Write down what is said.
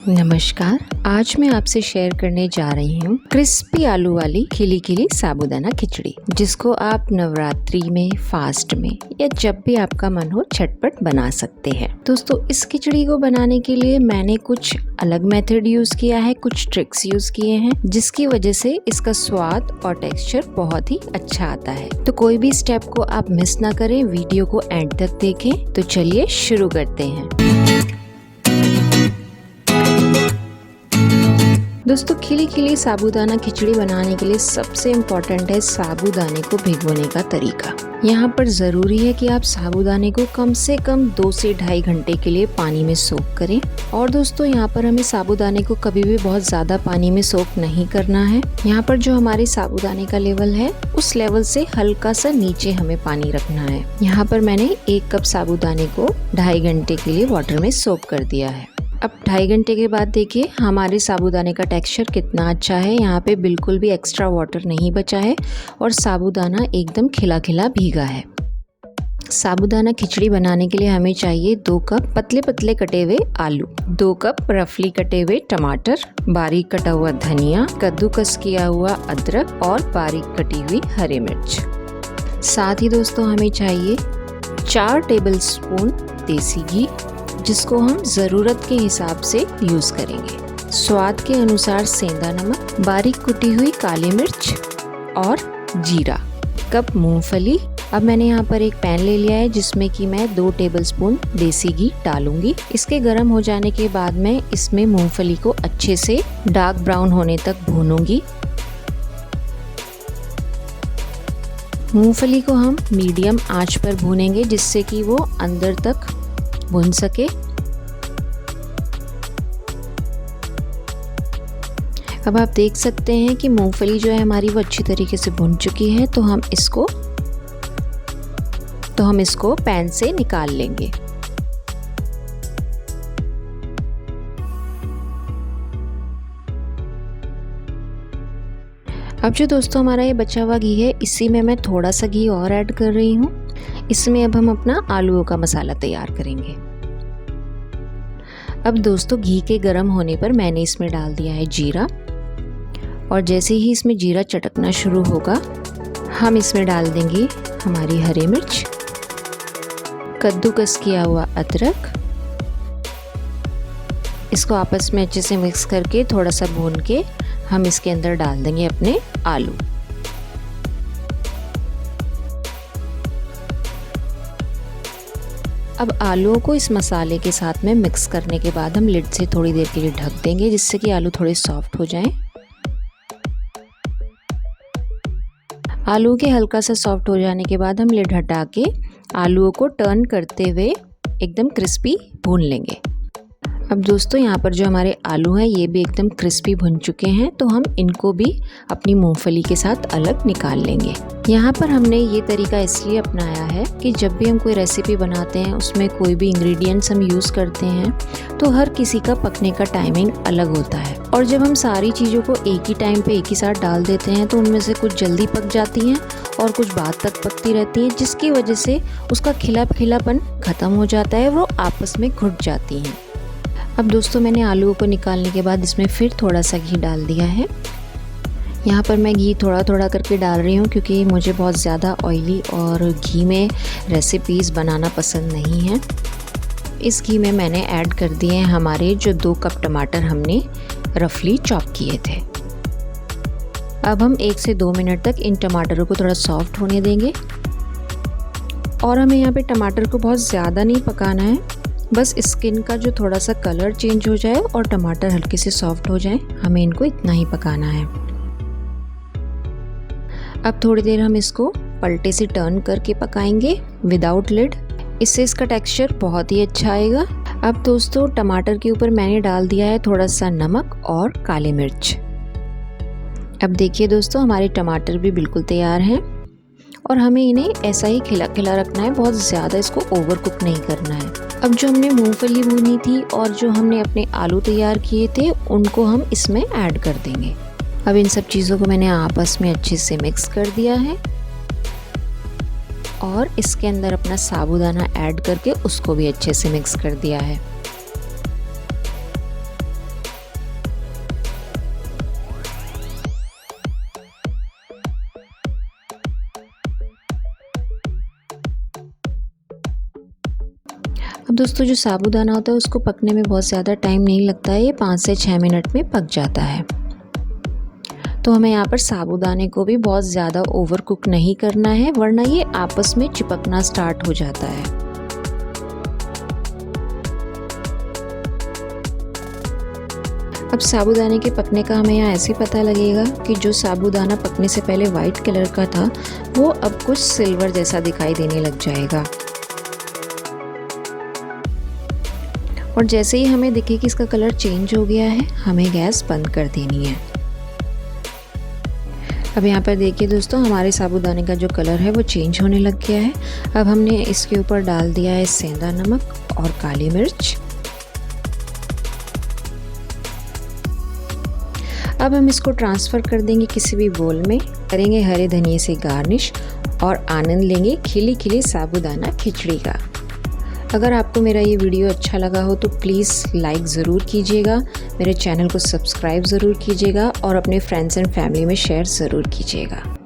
नमस्कार। आज मैं आपसे शेयर करने जा रही हूँ क्रिस्पी आलू वाली खिली खिली साबूदाना खिचड़ी, जिसको आप नवरात्रि में, फास्ट में या जब भी आपका मन हो झटपट बना सकते हैं। दोस्तों, इस खिचड़ी को बनाने के लिए मैंने कुछ अलग मेथड यूज किया है, कुछ ट्रिक्स यूज किए हैं, जिसकी वजह से इसका स्वाद और टेक्सचर बहुत ही अच्छा आता है। तो कोई भी स्टेप को आप मिस ना करें, वीडियो को एंड तक देखें। तो चलिए शुरू करते हैं। दोस्तों, खिली खिली साबूदाना खिचड़ी बनाने के लिए सबसे इम्पोर्टेंट है साबूदाने को भिगोने का तरीका। यहाँ पर ज़रूरी है कि आप साबूदाने को कम से कम 2 से 2.5 घंटे के लिए पानी में सोक करें। और दोस्तों, यहाँ पर हमें साबूदाने को कभी भी बहुत ज़्यादा पानी में सोक नहीं करना है। यहाँ पर जो हमारे साबूदाने का लेवल है, उस लेवल से हल्का सा नीचे हमें पानी रखना है। यहाँ पर मैंने 1 कप साबूदाने को 2.5 घंटे के लिए वाटर में सोक कर दिया है। अब 2.5 घंटे के बाद देखिए हमारे साबूदाने का टेक्सचर कितना अच्छा है। यहाँ पे बिल्कुल भी एक्स्ट्रा वाटर नहीं बचा है और साबूदाना एकदम खिला खिला भीगा है। साबूदाना खिचड़ी बनाने के लिए हमें चाहिए 2 कप पतले पतले कटे हुए आलू, 2 कप रफली कटे हुए टमाटर, बारीक कटा हुआ धनिया, कद्दूकस किया हुआ अदरक और बारीक कटी हुई हरी मिर्च। साथ ही दोस्तों हमें चाहिए 4 टेबलस्पून देसी घी, जिसको हम ज़रूरत के हिसाब से यूज़ करेंगे। स्वाद के अनुसार सेंधा नमक, बारीक कुटी हुई काली मिर्च और जीरा, कप मूंगफली। अब मैंने यहाँ पर एक पैन ले लिया है जिसमें कि मैं 2 टेबलस्पून देसी घी डालूंगी। इसके गर्म हो जाने के बाद मैं इसमें मूंगफली को अच्छे से डार्क ब्राउन होने तक भूनूंगी। मूंगफली को हम मीडियम आंच पर भूनेंगे, जिससे कि वो अंदर तक भून सके। अब आप देख सकते हैं कि मूंगफली जो है हमारी वो अच्छी तरीके से भुन चुकी है। तो हम इसको पैन से निकाल लेंगे। अब जो दोस्तों हमारा ये बचा हुआ घी है, इसी में मैं थोड़ा सा घी और ऐड कर रही हूँ। इसमें अब हम अपना आलूओं का मसाला तैयार करेंगे। अब दोस्तों, घी के गर्म होने पर मैंने इसमें डाल दिया है जीरा, और जैसे ही इसमें जीरा चटकना शुरू होगा, हम इसमें डाल देंगे हमारी हरी मिर्च, कद्दूकस किया हुआ अदरक। इसको आपस में अच्छे से मिक्स करके थोड़ा सा भून के हम इसके अंदर डाल देंगे अपने आलू। अब आलूओं को इस मसाले के साथ में मिक्स करने के बाद हम लिड से थोड़ी देर के लिए ढक देंगे, जिससे कि आलू थोड़े सॉफ्ट हो जाएं। आलू के हल्का सा सॉफ्ट हो जाने के बाद हम लिड हटा के आलूओं को टर्न करते हुए एकदम क्रिस्पी भून लेंगे। अब दोस्तों, यहाँ पर जो हमारे आलू हैं ये भी एकदम क्रिस्पी भुन चुके हैं, तो हम इनको भी अपनी मूंगफली के साथ अलग निकाल लेंगे। यहाँ पर हमने ये तरीका इसलिए अपनाया है कि जब भी हम कोई रेसिपी बनाते हैं, उसमें कोई भी इंग्रेडिएंट्स हम यूज़ करते हैं, तो हर किसी का पकने का टाइमिंग अलग होता है। और जब हम सारी चीज़ों को एक ही टाइम पे एक ही साथ डाल देते हैं, तो उनमें से कुछ जल्दी पक जाती हैं और कुछ बाद तक पकती रहती हैं, जिसकी वजह से उसका खिलापन ख़त्म हो जाता है, वो आपस में घुट जाती हैं। अब दोस्तों, मैंने आलूओं को निकालने के बाद इसमें फिर थोड़ा सा घी डाल दिया है। यहाँ पर मैं घी थोड़ा थोड़ा करके डाल रही हूँ, क्योंकि मुझे बहुत ज़्यादा ऑयली और घी में रेसिपीज़ बनाना पसंद नहीं है। इस घी में मैंने ऐड कर दिए हैं हमारे जो 2 कप टमाटर हमने रफली चॉप किए थे। अब हम 1 से 2 मिनट तक इन टमाटरों को थोड़ा सॉफ्ट होने देंगे। और हमें यहाँ पे टमाटर को बहुत ज़्यादा नहीं पकाना है, बस स्किन का जो थोड़ा सा कलर चेंज हो जाए और टमाटर हल्के से सॉफ्ट हो जाए, हमें इनको इतना ही पकाना है। अब थोड़ी देर हम इसको पलटे से टर्न करके पकाएंगे विदाउट लिड। इससे इसका टेक्सचर बहुत ही अच्छा आएगा। अब दोस्तों, टमाटर के ऊपर मैंने डाल दिया है थोड़ा सा नमक और काली मिर्च। अब देखिए दोस्तों, हमारे टमाटर भी बिल्कुल तैयार हैं और हमें इन्हें ऐसा ही खिला खिला रखना है, बहुत ज़्यादा इसको ओवर कुक नहीं करना है। अब जो हमने मूंगफली भूनी थी और जो हमने अपने आलू तैयार किए थे, उनको हम इसमें ऐड कर देंगे। अब इन सब चीज़ों को मैंने आपस में अच्छे से मिक्स कर दिया है और इसके अंदर अपना साबूदाना ऐड करके उसको भी अच्छे से मिक्स कर दिया है। दोस्तों जो साबूदाना होता है उसको पकने में बहुत ज़्यादा टाइम नहीं लगता है, ये 5 से 6 मिनट में पक जाता है। तो हमें यहाँ पर साबूदाने को भी बहुत ज़्यादा ओवर कुक नहीं करना है, वरना ये आपस में चिपकना स्टार्ट हो जाता है। अब साबूदाने के पकने का हमें यहाँ ऐसे पता लगेगा कि जो साबूदाना पकने से पहले वाइट कलर का था वो अब कुछ सिल्वर जैसा दिखाई देने लग जाएगा। और जैसे ही हमें दिखे कि इसका कलर चेंज हो गया है, हमें गैस बंद कर देनी है। अब यहाँ पर देखिए दोस्तों, हमारे साबूदाने का जो कलर है वो चेंज होने लग गया है। अब हमने इसके ऊपर डाल दिया है सेंधा नमक और काली मिर्च। अब हम इसको ट्रांसफ़र कर देंगे किसी भी बोल में, करेंगे हरे धनिए से गार्निश और आनंद लेंगे खिली खिली साबूदाना खिचड़ी का। अगर आपको मेरा ये वीडियो अच्छा लगा हो तो प्लीज़ लाइक ज़रूर कीजिएगा, मेरे चैनल को सब्सक्राइब ज़रूर कीजिएगा और अपने फ्रेंड्स एंड फैमिली में शेयर ज़रूर कीजिएगा।